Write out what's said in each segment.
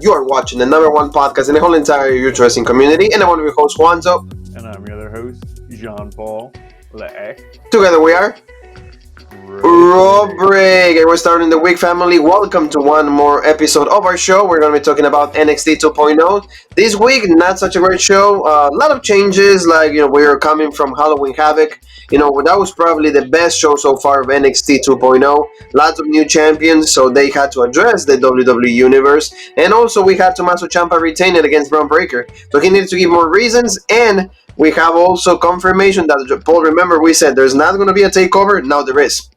You are watching the number one podcast in the whole entire youth wrestling community, and I'm one of your hosts, Juanzo. And I'm your other host, Jean-Paul Leck. Together we are Robrig, and we're starting the week, family. Welcome to one more episode of our show. We're going to be talking about NXT 2.0. This week, not such a great show. A lot of changes, we're coming from Halloween Havoc. That was probably the best show so far of NXT 2.0. Lots of new champions, so they had to address the WWE Universe. And also, we had Tommaso Ciampa retain it against Braun Breaker. So he needed to give more reasons, and we have also confirmation that, Paul, remember we said there's not going to be a takeover. Now there is.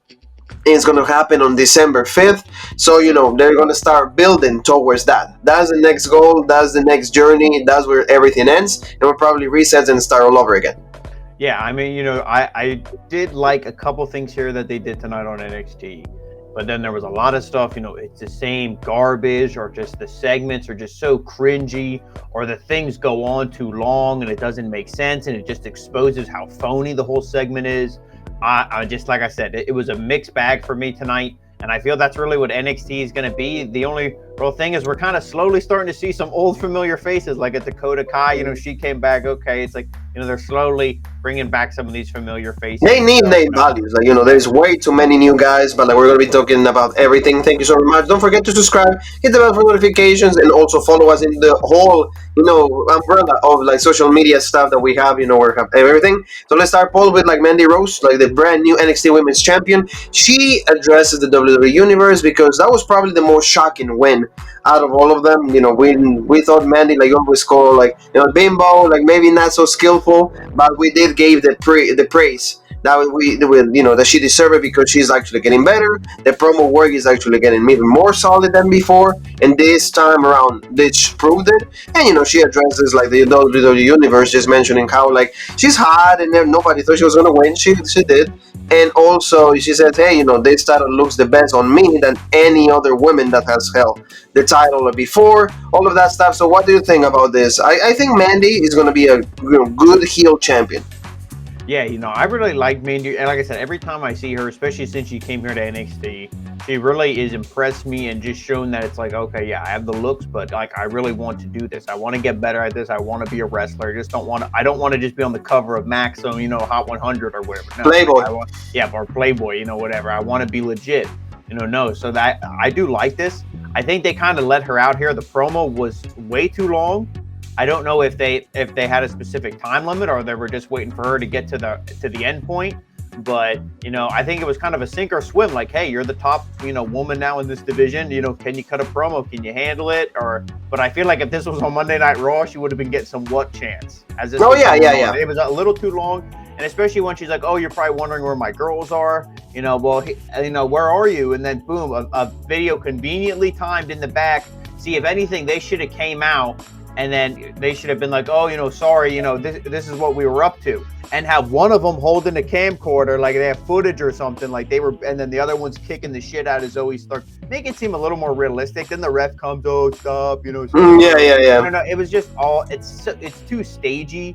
It's going to happen on December 5th. So, they're going to start building towards that. That's the next goal. That's the next journey. That's where everything ends. And we'll probably reset and start all over again. Yeah, I mean, I did like a couple things here that they did tonight on NXT. But then there was a lot of stuff, it's the same garbage, or just the segments are just so cringy, or the things go on too long and it doesn't make sense, and it just exposes how phony the whole segment is. I just, like I said, it was a mixed bag for me tonight, and I feel that's really what NXT is going to be. The only real thing is we're kind of slowly starting to see some old familiar faces, like at Dakota Kai, she came back, okay, it's like, they're slowly bringing back some of these familiar faces. They need name values. There's way too many new guys, but we're going to be talking about everything. Thank you so much. Don't forget to subscribe, hit the bell for notifications, and also follow us in the whole, umbrella of social media stuff that we have, we have everything. So let's start, Paul, with Mandy Rose, the brand new NXT Women's Champion. She addresses the WWE Universe because that was probably the most shocking win out of all of them. We thought Mandy always called bimbo, maybe not so skillful, but we did give the praise that that she deserved it, because she's actually getting better. The promo work is actually getting even more solid than before, and this time around they proved it. And she addresses the WWE Universe, just mentioning how she's hot and nobody thought she was gonna win. She did. And also she said, hey, this title looks the best on me than any other woman that has held the title before, all of that stuff. So what do you think about this? I think Mandy is going to be a good heel champion. Yeah, I really like Mandy, and like I said, every time I see her, especially since she came here to NXT, she really is impressed me and just shown that it's okay, yeah, I have the looks, but I really want to do this. I want to get better at this. I want to be a wrestler. I don't want to just be on the cover of Maxim, Hot 100 or whatever. No, Playboy. Or Playboy, whatever. I want to be legit. So that I do like this. I think they kind of let her out here. The promo was way too long. I don't know if they had a specific time limit, or they were just waiting for her to get to the end point. But I think it was kind of a sink or swim. Hey, you're the top woman now in this division. Can you cut a promo? Can you handle it? But I feel like if this was on Monday Night Raw, she would have been getting some what chance? Yeah. It was a little too long, and especially when she's like, "Oh, you're probably wondering where my girls are." Where are you? And then boom, a video conveniently timed in the back. See, if anything, they should have came out. And then they should have been oh, sorry, this is what we were up to. And have one of them holding a camcorder, they have footage or something, and then the other one's kicking the shit out of Zoe Stark. Make it seem a little more realistic. Then the ref comes, oh, stop, Yeah. I don't know. It was just it's too stagey.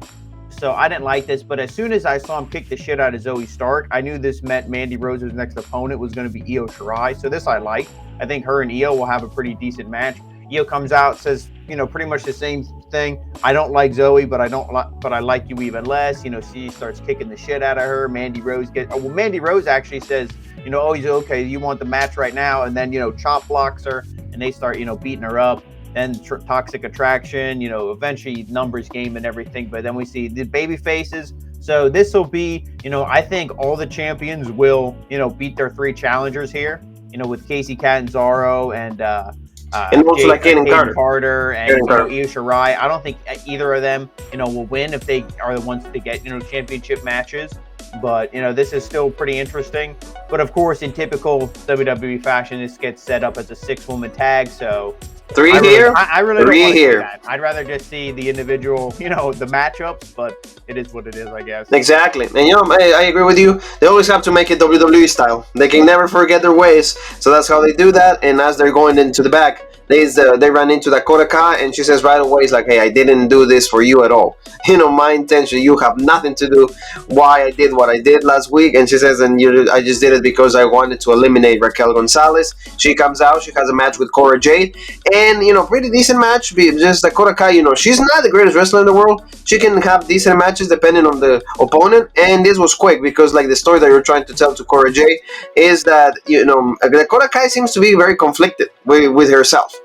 So I didn't like this. But as soon as I saw him kick the shit out of Zoe Stark, I knew this meant Mandy Rose's next opponent was going to be Io Shirai. So this I like. I think her and Io will have a pretty decent match. Io comes out, says, pretty much the same thing. I don't like Zoe, but I like you even less. She starts kicking the shit out of her. Mandy Rose actually says, oh, he's okay. You want the match right now? And then, chop blocks her, and they start, beating her up. Then Toxic Attraction, eventually numbers game and everything. But then we see the baby faces. So this will be, I think all the champions will, beat their three challengers here. With Casey Catanzaro and also Kaden Carter and Io Shirai. I don't think either of them, will win if they are the ones to get, championship matches. But, this is still pretty interesting. But of course, in typical WWE fashion, this gets set up as a 6-woman tag. So, Three here, I really don't three want to see here. that. I'd rather just see the individual, the matchups, but it is what it is, I guess. Exactly, and I agree with you. They always have to make it WWE style. They can never forget their ways, so that's how they do that. And as they're going into the back, they run into Dakota Kai, and she says right away, "It's like, hey, I didn't do this for you at all. My intention. You have nothing to do why I did what I did last week." And she says, I just did it because I wanted to eliminate Raquel Gonzalez. She comes out, she has a match with Cora Jade, and pretty decent match. Just Dakota Kai, she's not the greatest wrestler in the world. She can have decent matches depending on the opponent, and this was quick because like the story that you're trying to tell to Cora Jade is that Dakota Kai seems to be very conflicted with herself.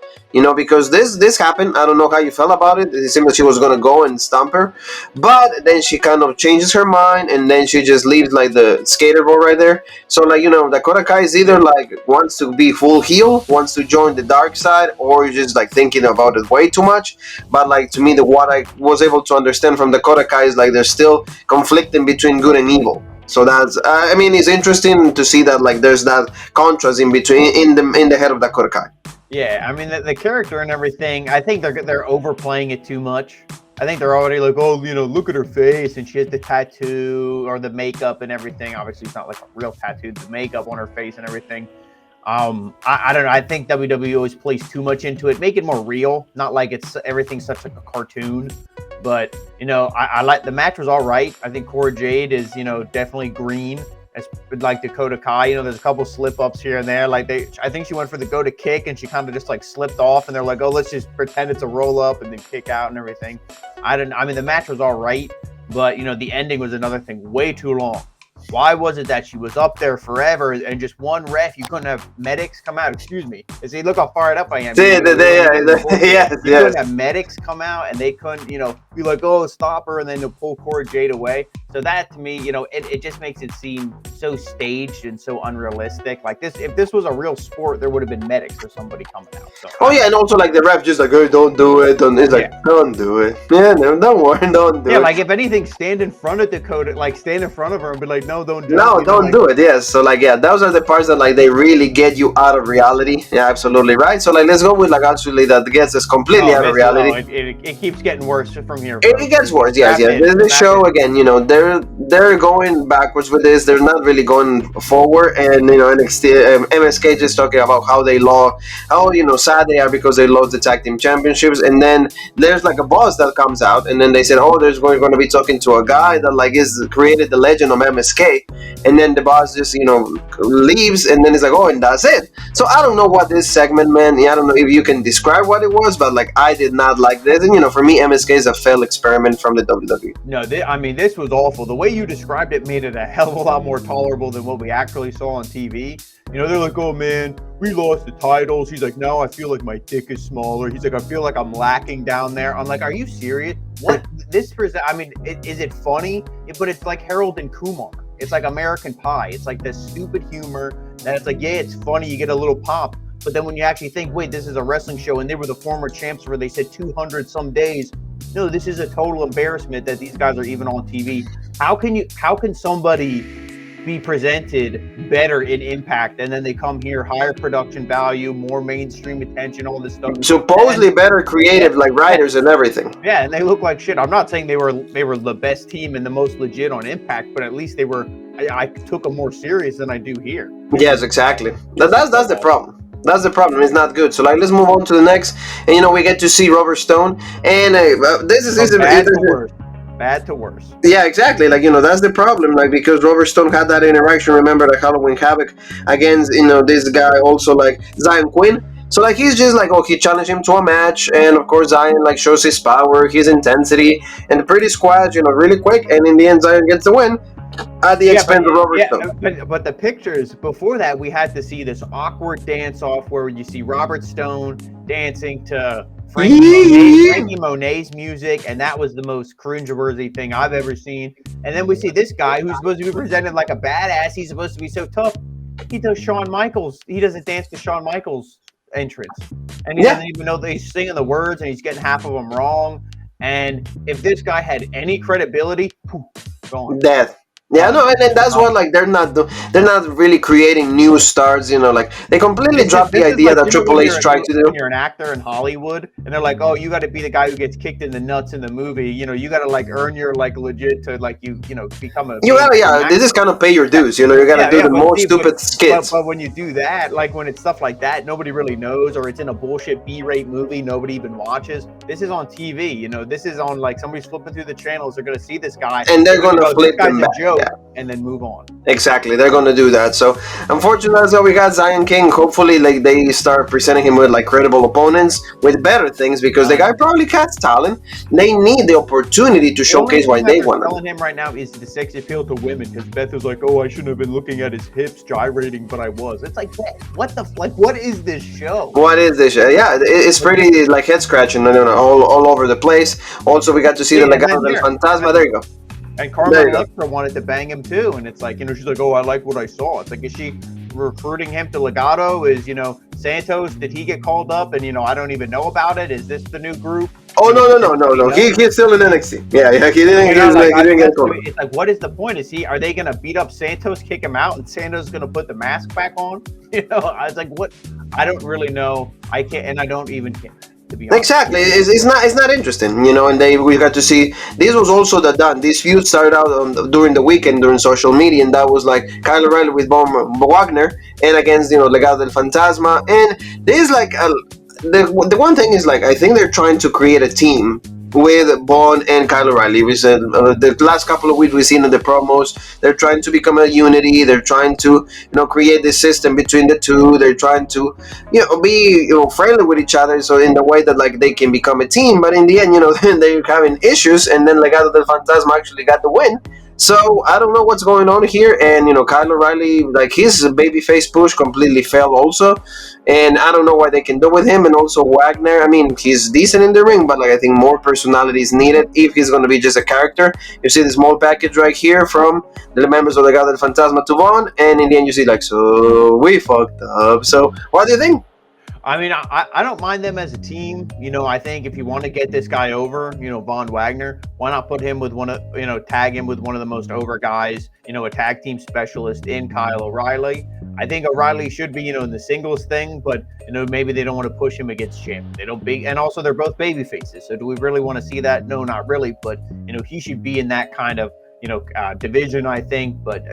Because this happened. I don't know how you felt about it. It seemed like she was gonna go and stomp her, but then she kind of changes her mind, and then she just leaves like the skater ball right there. So like Dakota Kai is either like wants to be full heel, wants to join the dark side, or just like thinking about it way too much. But like to me, what I was able to understand from Dakota Kai is like there's still conflicting between good and evil. So that's it's interesting to see that like there's that contrast in between in the head of Dakota Kai. Yeah, I mean the character and everything. I think they're overplaying it too much. I think they're already like, oh, look at her face, and she has the tattoo or the makeup and everything. Obviously, it's not like a real tattoo, the makeup on her face and everything. I don't know. I think WWE always plays too much into it. Make it more real, not like everything's such like a cartoon. But I like the match was all right. I think Cora Jade is definitely green. As like Dakota Kai, there's a couple slip ups here and there. Like I think she went for the go to kick and she kind of just like slipped off, and they're like, oh, let's just pretend it's a roll up and then kick out and everything. The match was all right, but the ending was another thing. Way too long. Why was it that she was up there forever and just one ref? You couldn't have medics come out. Excuse me. See, look how fired up I am. Yes. You couldn't have medics come out, and they couldn't, be like, oh, stop her, and then they'll pull Cora Jade away. So that to me, it just makes it seem so staged and so unrealistic. Like this, if this was a real sport, there would have been medics or somebody coming out. So, oh yeah, and also like the ref just like, hey, don't do it. It's like, don't do it. Yeah, no, don't worry, don't do it. Yeah, like if anything, stand in front of Dakota, like stand in front of her and be like, no, don't do it. No, don't do it. Yes. So like, yeah, those are the parts that like they really get you out of reality. Yeah, absolutely right. So like, let's go with like actually that gets us completely out of reality. It keeps getting worse from here. It gets worse. Yes. This show again, they're going backwards with this. They're not really going forward. And NXT, MSK just talking about how they lost, how sad they are because they lost the tag team championships. And then there's like a boss that comes out, and then they said, oh, there's going to be talking to a guy that like is created the legend of MSK. And then the boss just leaves, and then it's like, oh, and that's it. So I don't know what this segment meant. I don't know if you can describe what it was, but like I did not like this. And for me, MSK is a failed experiment from the WWE. No, this was awful. The way you described it made it a hell of a lot more tolerable than what we actually saw on TV. They're like, oh man, we lost the titles. He's like, no, I feel like my dick is smaller. He's like, I feel like I'm lacking down there. I'm like, are you serious? What this person? Is it funny? But it's like Harold and Kumar. It's like American Pie. It's like this stupid humor that it's like, yeah, it's funny. You get a little pop. But then when you actually think, wait, this is a wrestling show and they were the former champs where they said 200 some days. No, this is a total embarrassment that these guys are even on TV. How can somebody be presented better in Impact, and then they come here, higher production value, more mainstream attention, all this stuff. Supposedly better creative, like writers and everything. Yeah, and they look like shit. I'm not saying they were the best team and the most legit on Impact, but at least they were. I took them more serious than I do here. Yes, exactly. That's the problem. That's the problem. It's not good. So like, let's move on to the next. And we get to see Robert Stone, and this is bad to worse. Yeah, exactly. Like, that's the problem. Like, because Robert Stone had that interaction, remember, the Halloween Havoc against, this guy also, like, Zion Quinn. So, like, he's just like, he challenged him to a match. And, of course, Zion, like, shows his power, his intensity, and pretty squads, really quick. And in the end, Zion gets the win at the expense of Robert Stone. But the pictures, before that, we had to see this awkward dance-off where you see Robert Stone dancing to Frankie Monet's music, and that was the most cringeworthy thing I've ever seen. And then we see this guy who's supposed to be presented like a badass. He's supposed to be so tough. He does Shawn Michaels. He doesn't dance to Shawn Michaels' entrance, and he doesn't even know that he's singing the words, and he's getting half of them wrong. And if this guy had any credibility, gone. Death. Yeah, no, and that's what like they're not really creating new stars. Like they completely dropped the This is idea like, that Triple H tried to when do. you're an actor in Hollywood and they're like, oh, you got to be the guy who gets kicked in the nuts in the movie. You got to like earn your like legit to like become a You gotta, mainstream yeah, this is actor. kind of pay your dues. You gotta do the But more see, stupid skits. but when you do that, like when it's stuff like that, nobody really knows, or it's in a bullshit B-rate movie nobody even watches. This is on TV. This is on like somebody's flipping through the channels. They're gonna see this guy, And they're gonna go, this flip guy's him a back. joke, Yeah. and then move on. Exactly, they're gonna do that. So, unfortunately, that's how we got Zion King. Hopefully, like they start presenting him with like credible opponents with better things because the guy probably has talent. They need the opportunity to showcase why they want Telling him right now is the sex appeal to women because Beth is like, oh, I shouldn't have been looking at his hips gyrating, but I was. It's like, what is this show? What is this? Yeah, it's pretty like head scratching, all over the place. Also, we got to see the Legado del Fantasma. There you go. And Carmen Electra wanted to bang him too, and it's like, she's like, oh, I like what I saw. It's like, is she recruiting him to Legado? Is Santos? Did he get called up? And I don't even know about it. Is this the new group? Oh no. He's still in NXT. Yeah, he didn't. He didn't get called. It's like, what is the point? Are they gonna beat up Santos, kick him out, and Santos is gonna put the mask back on? I was like, what? I don't really know. I can't, and I don't even care. Exactly, it's not interesting, and we got to see this was also this feud started out during the weekend during social media, and that was like Kyle O'Reilly with Von Wagner and against Legado del Fantasma, and there's like the one thing is like I think they're trying to create a team with Bond and Kyle O'Reilly. We said the last couple of weeks we've seen in the promos, they're trying to become a unity. They're trying to create this system between the two. They're trying to be friendly with each other, so in the way that like they can become a team. But in the end, they're having issues, and then Legado del Fantasma actually got the win. So I don't know what's going on here, and Kyle O'Reilly, like his babyface push completely failed also, and I don't know what they can do with him. And also Wagner, I mean, he's decent in the ring, but like I think more personality is needed if he's going to be just a character. You see the small package right here from the members of the Legado del Fantasma to Vaughn, and in the end you see like, so we fucked up. So what do you think? I mean, I don't mind them as a team. I think if you want to get this guy over, Von Wagner, why not put him with tag him with one of the most over guys, a tag team specialist in Kyle O'Reilly. I think O'Reilly should be, in the singles thing, but, maybe they don't want to push him against champion. They don't and also they're both baby faces. So do we really want to see that? No, not really. But, he should be in that kind of, division, I think. But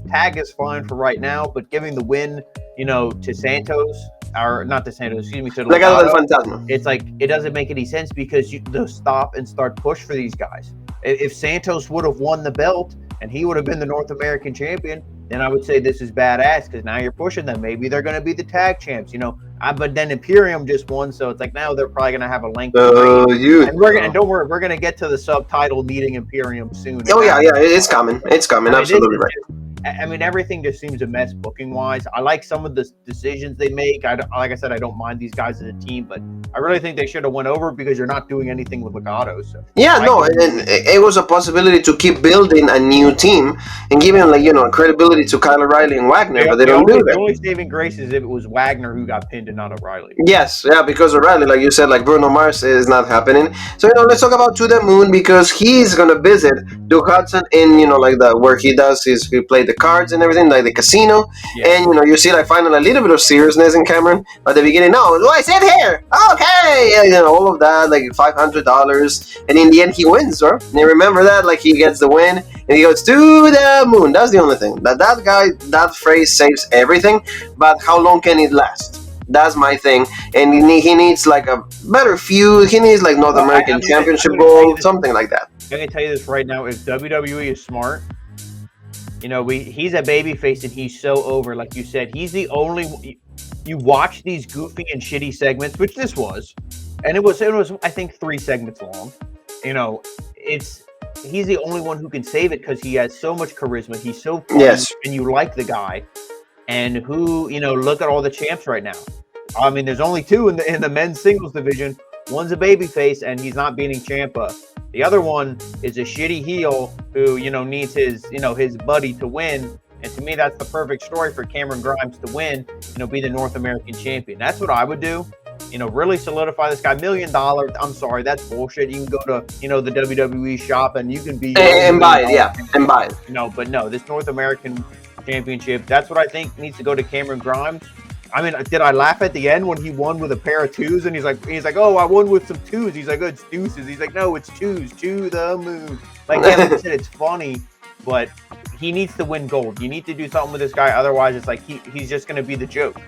tag is fine for right now, but giving the win, to Santos, or not to Santos, excuse me, to Legado del Fantasma. It's like, it doesn't make any sense because they'll stop and start push for these guys. If Santos would have won the belt and he would have been the North American champion, then I would say this is badass because now you're pushing them. Maybe they're going to be the tag champs, but then Imperium just won, so it's like now they're probably going to have a lengthy reign. And don't worry, we're going to get to the subtitle needing Imperium soon. Oh yeah, it's coming. It's coming. Absolutely right. I mean, everything just seems a mess booking-wise. I like some of the decisions they make. Like I said, I don't mind these guys as a team, but I really think they should have went over because you're not doing anything with Legado. So yeah, no, and it was a possibility to keep building a new team and giving credibility to Kyle O'Reilly and Wagner, but they don't do that. The only saving grace is if it was Wagner who got pinned and not O'Reilly. Yes, yeah, because O'Reilly, like you said, like Bruno Mars is not happening. So let's talk about To The Moon because he's gonna visit Duke Hudson in like where he played the cards and everything, like the casino, and you see like finally a little bit of seriousness in Cameron at the beginning. No, I sit here, okay, all of that, like $500, and in the end he wins, right? And you remember that, like he gets the win and he goes to the moon. That's the only thing that guy, that phrase saves everything, but how long can it last? That's my thing, and he needs like a better feud. He needs like North American Championship goal, something like that. I'm gonna tell you this right now: if WWE is smart, he's a babyface and he's so over. Like you said, he's the only. You watch these goofy and shitty segments, which this was, and it was I think 3 segments long. He's the only one who can save it because he has so much charisma. He's so funny, and you like the guy. And who, look at all the champs right now. I mean, there's only 2 in the men's singles division. One's a babyface, and he's not beating Ciampa. The other one is a shitty heel who, needs his buddy to win. And to me, that's the perfect story for Cameron Grimes to win, be the North American champion. That's what I would do. really solidify this guy. $1 million. I'm sorry, that's bullshit. You can go to, the WWE shop and you can be and buy it, yeah, and buy it. But no, this North American Championship, that's what I think needs to go to Cameron Grimes. I mean, did I laugh at the end when he won with a pair of twos? And he's like, oh, I won with some twos. He's like, oh, it's deuces. He's like, no, it's twos, to the moon. Like, yeah, like I said, it's funny, but he needs to win gold. You need to do something with this guy. Otherwise, it's like he's just going to be the joke.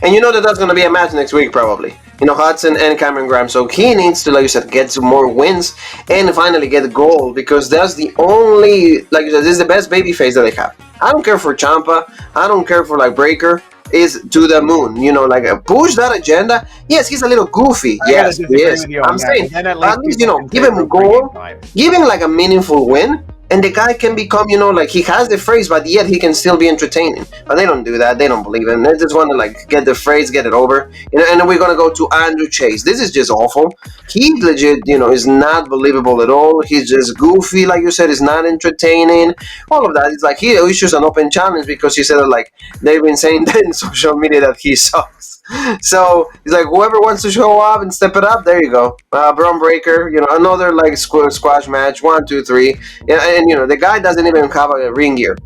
And that's going to be a match next week, probably. Hudson and Cameron Grimes. So he needs to, like you said, get some more wins and finally get gold, because that's the only, like you said, this is the best babyface that they have. I don't care for Ciampa. I don't care for, like, Breaker. Is to the moon, like push that agenda. Yes, he's a little goofy. Yes, yes. I'm saying at least give him a goal, give him like a meaningful win, and the guy can become like he has the phrase, but yet he can still be entertaining. But they don't do that. They don't believe him. They just want to like get the phrase, get it over. And then we're gonna go to Andrew Chase. This is just awful. He legit, is not believable at all. He's just goofy, like you said. Is not entertaining. All of that. It's like he issues an open challenge because he said like they've been saying that in social media that he sucks. So he's like, whoever wants to show up and step it up, there you go. Braun Breaker, another like squash match, 1, 2, 3. And the guy doesn't even have a ring gear.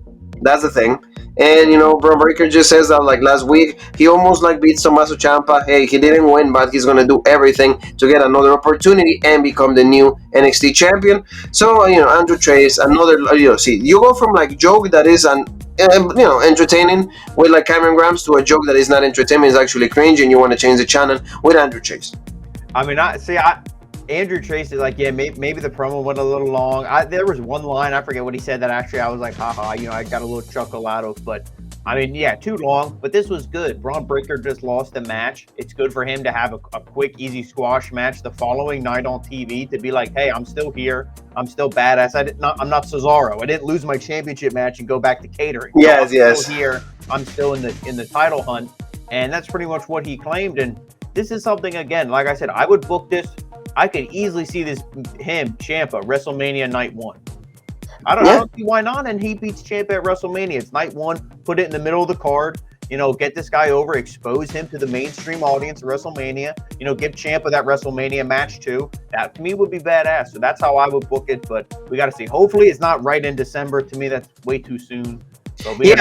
That's the thing. And Braun Breaker just says that like last week he almost like beat Tommaso Ciampa. Hey, he didn't win, but he's gonna do everything to get another opportunity and become the new NXT champion. So Andrew Chase, another see, you go from like joke that is an entertaining with like Cameron Grimes to a joke that is not entertaining, is actually cringe, and you want to change the channel with Andrew Chase. I mean, Andrew Chase is like, yeah, maybe the promo went a little long. There was one line, I forget what he said, that actually I was like, haha, I got a little chuckle out of. But I mean, yeah, too long. But this was good. Braun Breaker just lost the match. It's good for him to have a quick, easy squash match the following night on TV to be like, hey, I'm still here. I'm still badass. I'm not Cesaro. I didn't lose my championship match and go back to catering. Yes, I'm still here. I'm still in the title hunt, and that's pretty much what he claimed. And this is something, again, like I said, I would book this. I could easily see Ciampa, WrestleMania night 1. I don't see why not. And he beats Ciampa at WrestleMania. It's night 1. Put it in the middle of the card. Get this guy over, expose him to the mainstream audience of WrestleMania. Give Ciampa that WrestleMania match too. That to me would be badass. So that's how I would book it. But we got to see. Hopefully, it's not right in December. To me, that's way too soon. So they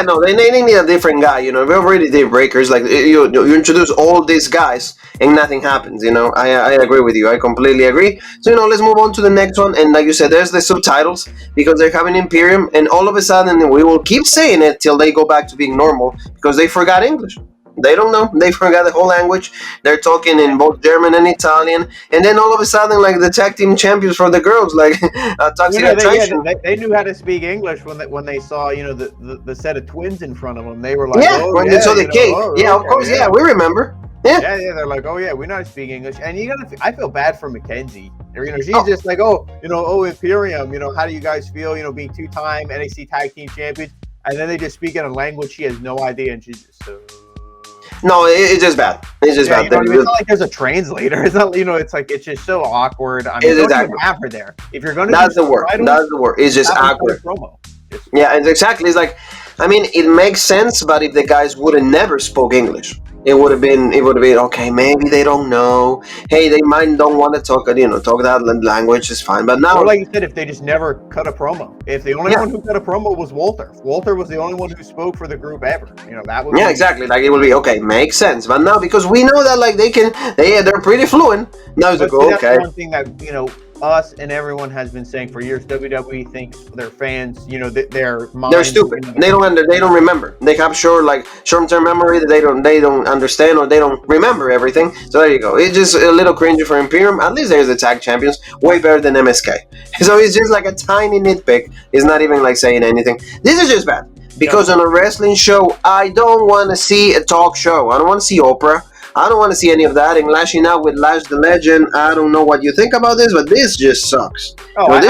need a different guy. We already did Breakers. Like you introduce all these guys and nothing happens. I agree with you. I completely agree. So let's move on to the next one. And like you said, there's the subtitles because they're having Imperium, and all of a sudden we will keep saying it till they go back to being normal because they forgot English. They don't know. They forgot the whole language. They're talking in both German and Italian. And then all of a sudden, like the tag team champions for the girls, like Toxic Attraction. They knew how to speak English when they saw the set of twins in front of them. They were like, they saw the cake. Of course, we remember. Yeah, they're like, oh yeah, we know how to speak English. And I feel bad for Mackenzie. She's just like, Imperium. How do you guys feel? Being 2-time NXT Tag Team Champions, and then they just speak in a language she has no idea, and she's just so. No, it's just bad. It's just bad. It's not like there's a translator. It's not, it's like it's just so awkward. I mean, don't even have her there. If you're gonna, that's the word. That's the word. It's just awkward. Promo. Yeah, it's exactly. It's like, I mean, it makes sense, but if the guys would have never spoke English, it would have been okay. Maybe they don't know. Hey, they might don't want to talk that language is fine. But now, or like you said, if they just never cut a promo, if the only one who cut a promo was Walter was the only one who spoke for the group ever. That would. Yeah, exactly. Like it would be okay. Makes sense. But now because we know that like they're pretty fluent. Now it's like okay. That's one thing that us and everyone has been saying for years. WWE thinks their fans, their minds, they're stupid. They don't remember. They have short-term memory that they don't understand or they don't remember everything. So there you go. It's just a little cringy for Imperium. At least there's the tag champions, way better than MSK. So it's just like a tiny nitpick. It's not even like saying anything. This is just bad because on a wrestling show, I don't want to see a talk show. I don't want to see Oprah. I don't want to see any of that. And lashing out with Lash the Legend, I don't know what you think about this, but this just sucks. Oh, I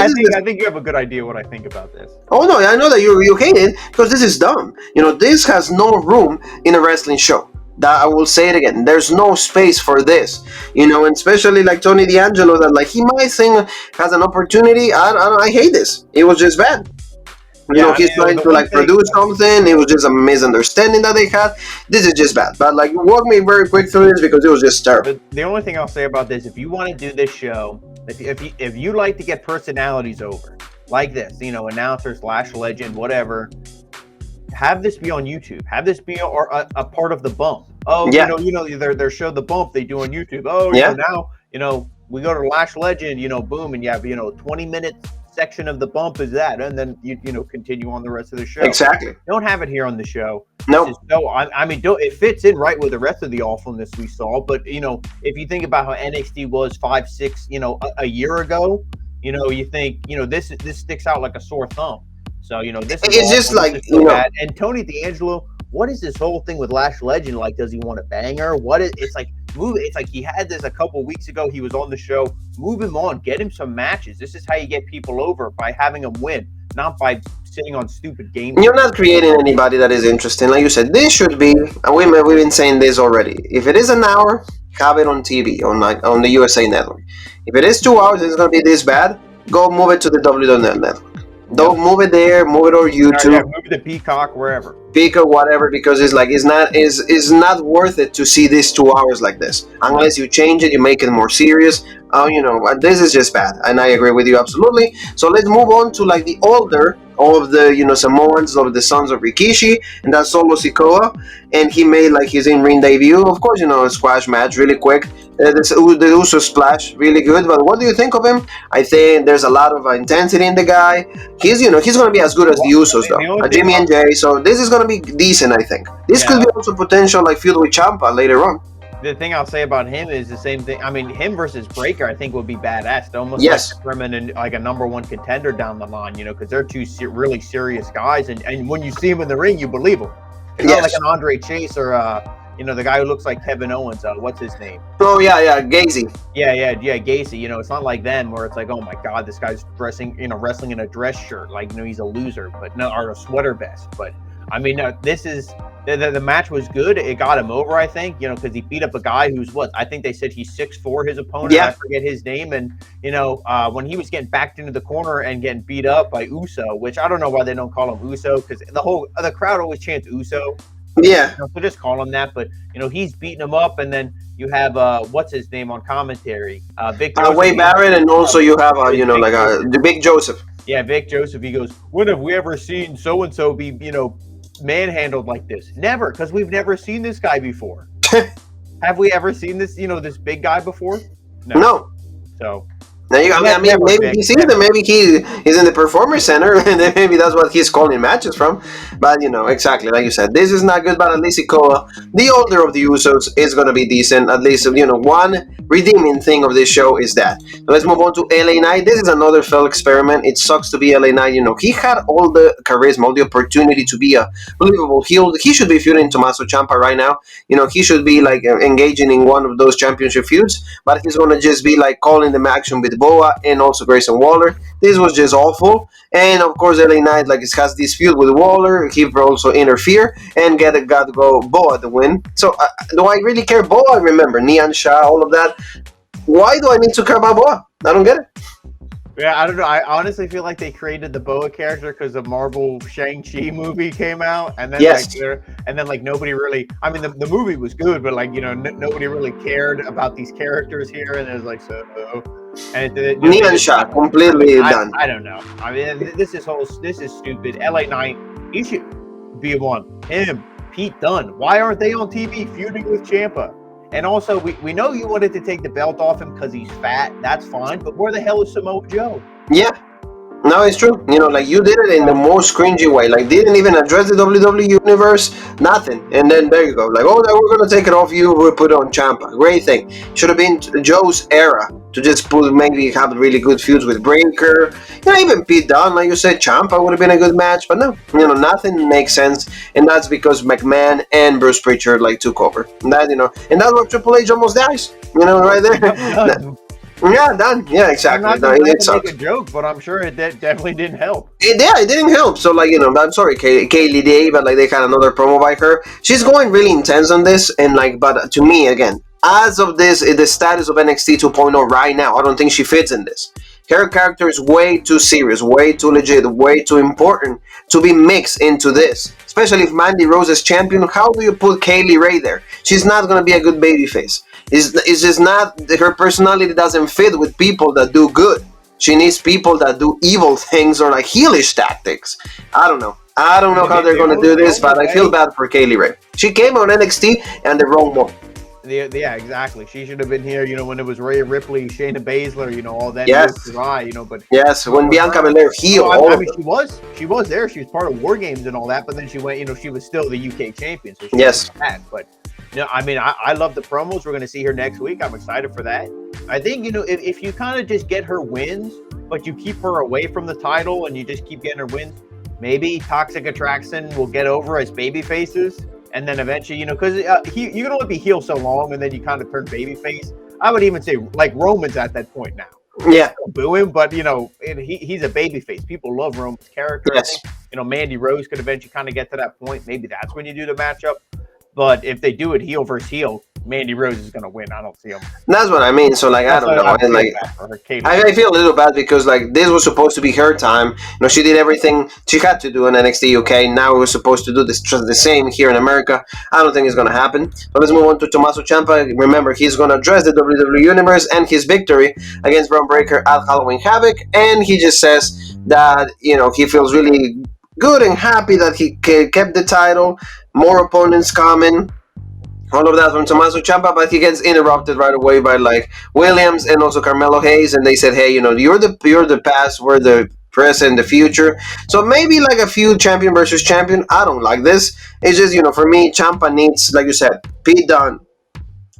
think you have a good idea what I think about this. Oh, no, I know that you hate it because this is dumb. This has no room in a wrestling show. That I will say it again. There's no space for this. And especially like Tony D'Angelo, that like he might think has an opportunity. I hate this. It was just bad. You Yeah, know, I he's mean, trying the to one like thing, produce something. It was just a misunderstanding that they had. This is just bad. But like, walk me very quick through this because it was just terrible. the only thing I'll say about this, if you want to do this show, if you like to get personalities over like this, announcer slash legend, whatever, have this be on YouTube. Have this be a part of the bump. Oh, Yeah, their show the bump they do on YouTube. Oh, yeah, now we go to Lash Legend. Boom, and you have 20 minutes section of the bump is that, and then you continue on the rest of the show. exactly. Don't have it here on the show. This No, is so. I mean, it fits in right with the rest of the awfulness we saw. But if you think about how NXT was 5, 6, a year ago, you think this sticks out like a sore thumb. So this is it's just awful. This like is so bad. And Tony D'Angelo, what is this whole thing with Lash Legend like? Does he want to bang her? It's like move. It's like he had this a couple weeks ago. He was on the show. Move him on. Get him some matches. This is how you get people over, by having them win, not by sitting on stupid games. You're not creating anybody that is interesting. Like you said, this should be, and we've been saying this already. If it is an hour, have it on TV, on the USA Network. If it is 2 hours, it's going to be this bad, go move it to the WWE Network. Don't move it there, move it on YouTube. Yeah, move it to Peacock, wherever. Pick or whatever, because it's not worth it to see this 2 hours like this unless you change it, you make it more serious. This is just bad, and I agree with you absolutely. So let's move on to like the older of the Samoans, of the sons of Rikishi, and that's Solo Sikoa, and he made like his in-ring debut. Of course, a squash match, really quick. The Uso splash, really good. But what do you think of him? I think there's a lot of intensity in the guy. He's going to be as good as the Usos though, Jimmy and Jay. So this is going to be decent. I think this could be also potential like feud with Ciampa later on. The thing I'll say about him is the same thing. I mean, him versus Breaker, I think would be badass. Almost like determine like a number one contender down the line, because they're two really serious guys, and when you see him in the ring, you believe him. It's not like an Andre Chase or the guy who looks like Kevin Owens. What's his name? Oh yeah, Gacy. Yeah, Gacy. It's not like them where it's like, oh my God, this guy's wrestling in a dress shirt, like he's a loser, but no, or a sweater vest. But I mean, this is. The match was good. It got him over, I think, because he beat up a guy who's I think they said he's 6'4", his opponent. Yeah. I forget his name. And, when he was getting backed into the corner and getting beat up by Uso, which I don't know why they don't call him Uso, because the crowd always chants Uso. Yeah. So just call him that. But, he's beating him up. And then you have, what's his name on commentary? Vic Joseph. Wade Barrett. And also you have, the Big Joseph. Yeah, Vic Joseph. He goes, when have we ever seen so-and-so be, manhandled like this? Never, because we've never seen this guy before. Have we ever seen this this big guy before? No. So maybe he sees them. Maybe he's in the Performance Center, and then maybe that's what he's calling matches from. But exactly like you said, this is not good. But at least Sikoa, the older of the Usos, is going to be decent. At least one redeeming thing of this show is that. So let's move on to LA Knight. This is another failed experiment. It sucks to be LA Knight. He had all the charisma, all the opportunity to be a believable heel. He should be feuding Tommaso Ciampa right now. He should be like engaging in one of those championship feuds. But he's going to just be like calling them action with Boa and also Grayson Waller. This was just awful. And of course, LA Knight has this feud with Waller. He also interfere and got to go Boa the win. So do I really care? Boa, remember Neon Shah, all of that. Why do I need to care about Boa? I don't get it. Yeah, I don't know. I honestly feel like they created the Boa character because the Marvel Shang-Chi movie came out, and then nobody really. I mean, the movie was good, but nobody really cared about these characters here, and there's like so. And Neon Shah completely done. I don't know. I mean, this is stupid. LA Knight, he should be one. Him, Pete Dunne. Why aren't they on TV feuding with Ciampa? And also, we know you wanted to take the belt off him because he's fat. That's fine. But where the hell is Samoa Joe? Yeah. No, it's true. You did it in the most cringy way. Didn't even address the WWE Universe, nothing. And then there you go. We're going to take it off you. We'll put it on Ciampa. Great thing. Should have been Joe's era to just maybe have really good feuds with Breaker. Even Pete Dunne, like you said, Ciampa would have been a good match. But no, nothing makes sense. And that's because McMahon and Bruce Pritchard took over. And that's what Triple H almost dies. Right there. Yeah, done. Yeah, exactly. I'm not going to make a joke, but I'm sure it definitely didn't help. It didn't help. So, I'm sorry, Kaylee Day, but they had another promo by her. She's going really intense on this, and but to me, again, as of this, the status of NXT 2.0 right now, I don't think she fits in this. Her character is way too serious, way too legit, way too important to be mixed into this. Especially if Mandy Rose is champion, how do you put Kaylee Ray there? She's not gonna be a good babyface. It's just not, her personality doesn't fit with people that do good. She needs people that do evil things or like heelish tactics. I don't know. I don't know how they're going to do this, but I feel bad for Kaylee Ray. She came on NXT and the wrong one. Yeah, exactly. She should have been here, when it was Rhea Ripley, Shayna Baszler, all that. Yes. But yes, when Bianca Belair healed. I mean, she was there. She was part of War Games and all that, but then she went, she was still the UK champion. So she yes. But, I mean, I love the promos. We're going to see her next week. I'm excited for that. I think, if you kind of just get her wins, but you keep her away from the title and you just keep getting her wins, maybe Toxic Attraction will get over as baby faces. And then eventually, because you can only be heel so long and then you kind of turn babyface. I would even say, like, Roman's at that point now. Yeah. Boo him, but, he's a babyface. People love Roman's character. Yes. Mandy Rose could eventually kind of get to that point. Maybe that's when you do the matchup. But if they do it heel versus heel, Mandy Rose is going to win. I don't see him. That's what I mean. So, like, I don't know. And, like, I feel a little bad because, like, this was supposed to be her time. She did everything she had to do in NXT UK. Now we were supposed to do this the same here in America. I don't think it's going to happen. So let's move on to Tommaso Ciampa. Remember, he's going to address the WWE Universe and his victory against Braun Breaker at Halloween Havoc. And he just says that, he feels really good and happy that he kept the title. More opponents coming. All of that from Tommaso Ciampa, but he gets interrupted right away by like Williams and also Carmelo Hayes, and they said, "Hey, you're the past, we're the present, the future." So maybe like a feud champion versus champion. I don't like this. It's just for me, Ciampa needs, like you said, Pete Dunne,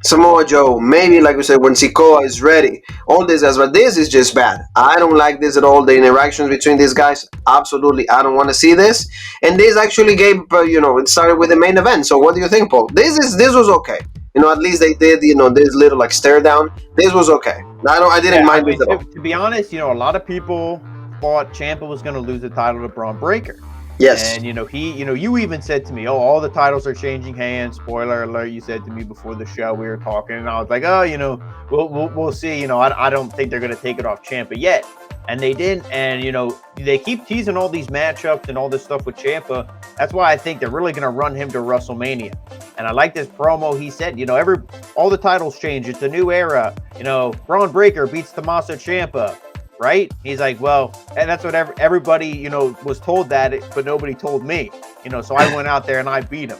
Samoa Joe, maybe like we said, when Sikoa is ready, all this guys, but this is just bad. I don't like this at all. The interactions between these guys, absolutely, I don't want to see this. And this actually gave, it started with the main event. So what do you think, Paul? This was okay. At least they did, this little like stare down. This was okay. I didn't mind this at all. To be honest, a lot of people thought Ciampa was going to lose the title to Braun Breaker. Yes. And you even said to me, "Oh, all the titles are changing hands." Spoiler alert! You said to me before the show we were talking, and I was like, "Oh, we'll see." I don't think they're going to take it off Ciampa yet, and they didn't. And they keep teasing all these matchups and all this stuff with Ciampa. That's why I think they're really going to run him to WrestleMania. And I like this promo. He said, all the titles change. It's a new era. Braun Breaker beats Tommaso Ciampa. Right? He's like, well, and that's what everybody, was told that, but nobody told me, so I went out there and I beat him,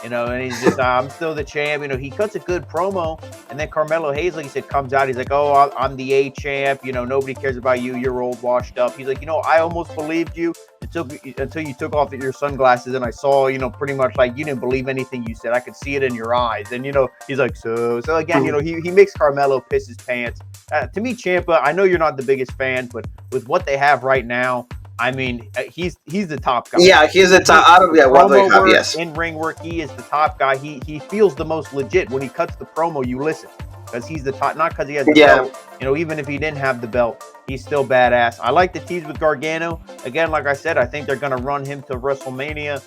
and he's just, I'm still the champ. He cuts a good promo, and then Carmelo Hayes, like he said, comes out. He's like, oh, I'm the A champ. Nobody cares about you. You're old, washed up. He's like, I almost believed you until you took off your sunglasses and I saw, pretty much like you didn't believe anything you said. I could see it in your eyes. And, he's like, so again, he makes Carmelo piss his pants. To me, Ciampa, I know you're not the biggest fan, but with what they have right now, I mean, he's the top guy. Yeah, he's the top. Out of what they have, yes. In ring work, he is the top guy. He feels the most legit when he cuts the promo. You listen because he's the top, not because he has the belt. Even if he didn't have the belt, he's still badass. I like the tease with Gargano. Again, like I said, I think they're gonna run him to WrestleMania,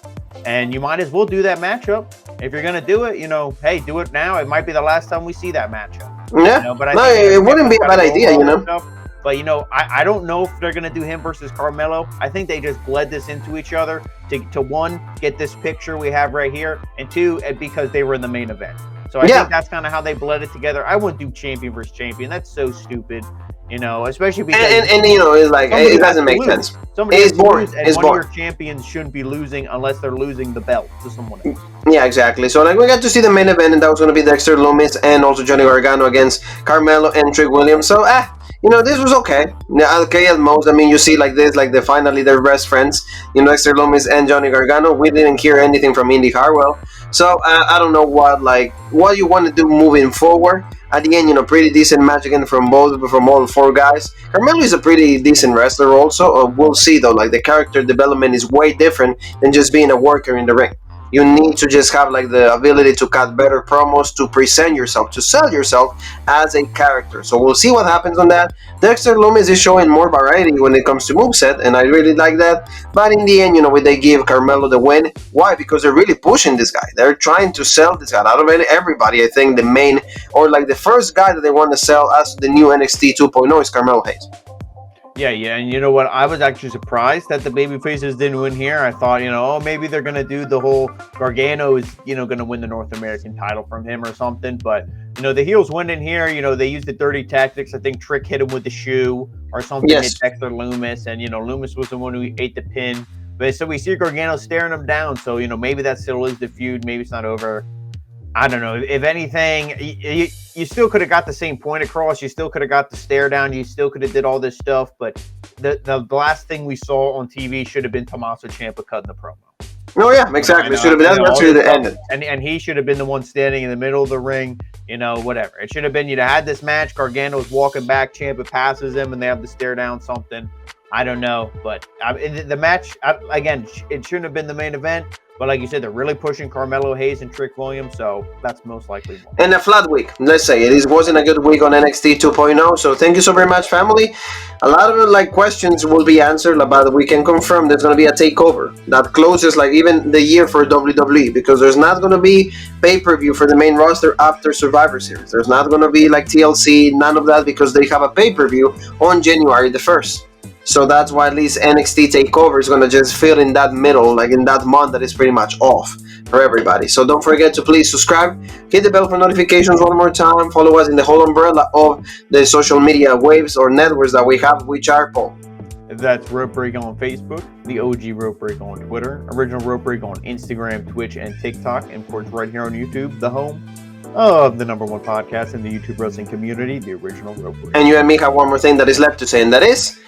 and you might as well do that matchup if you're gonna do it. Hey, do it now. It might be the last time we see that matchup. Yeah, but it wouldn't be a bad idea, But I don't know if they're gonna do him versus Carmelo. I think they just bled this into each other to one, get this picture we have right here, and two, because they were in the main event. So I think that's kind of how they bled it together. I wouldn't do champion versus champion. That's so stupid, especially because and it's like it doesn't make sense. It's boring. One of your champions shouldn't be losing unless they're losing the belt to someone else. Yeah, exactly. So we got to see the main event, and that was going to be Dexter Lumis and also Johnny Gargano against Carmelo and Trick Williams. So this was okay. Okay at most. I mean, you see like this, like finally they're best friends. Dexter Lumis and Johnny Gargano. We didn't hear anything from Indy Hartwell. So I don't know what you want to do moving forward. At the end, pretty decent match again from all four guys. Carmelo is a pretty decent wrestler also. We'll see though, like the character development is way different than just being a worker in the ring. You need to just have like the ability to cut better promos, to present yourself, to sell yourself as a character. So we'll see what happens on that. Dexter Lumis is showing more variety when it comes to moveset, and I really like that. But in the end, when they give Carmelo the win, why? Because they're really pushing this guy. They're trying to sell this guy. Out of everybody, I think the main, or like the first guy that they want to sell as the new NXT 2.0 is Carmelo Hayes. Yeah, and you know what? I was actually surprised that the baby faces didn't win here. I thought, maybe they're gonna do the whole Gargano is, gonna win the North American title from him or something. But the heels went in here. They used the dirty tactics. I think Trick hit him with the shoe or something. Yes. Hit Dexter Loomis, and Loomis was the one who ate the pin. But so we see Gargano staring him down. So maybe that still is the feud. Maybe it's not over. I don't know. If anything, you still could have got the same point across. You still could have got the stare down. You still could have did all this stuff. But the last thing we saw on TV should have been Tommaso Ciampa cutting the promo. Oh yeah, exactly. It should have been. That should have ended. And he should have been the one standing in the middle of the ring. Whatever. It should have been. You'd have had this match. Gargano's walking back. Ciampa passes him, and they have the stare down. Something. I don't know. But the match again, it shouldn't have been the main event. But like you said, they're really pushing Carmelo Hayes and Trick Williams, so that's most likely one. And a flat week, let's say. It wasn't a good week on NXT 2.0, so thank you so very much, family. A lot of questions will be answered, but we can confirm there's going to be a takeover that closes even the year for WWE, because there's not going to be pay-per-view for the main roster after Survivor Series. There's not going to be TLC, none of that, because they have a pay-per-view on January the 1st. So that's why at least NXT TakeOver is going to just fill in that middle, in that month that is pretty much off for everybody. So don't forget to please subscribe, hit the bell for notifications one more time, follow us in the whole umbrella of the social media waves or networks that we have, which are Paul. That's Rope Break on Facebook, the OG Rope Break on Twitter, Original Rope Break on Instagram, Twitch, and TikTok, and of course right here on YouTube, the home of the #1 podcast in the YouTube wrestling community, the Original Rope Break. And you and me have one more thing that is left to say, and that is...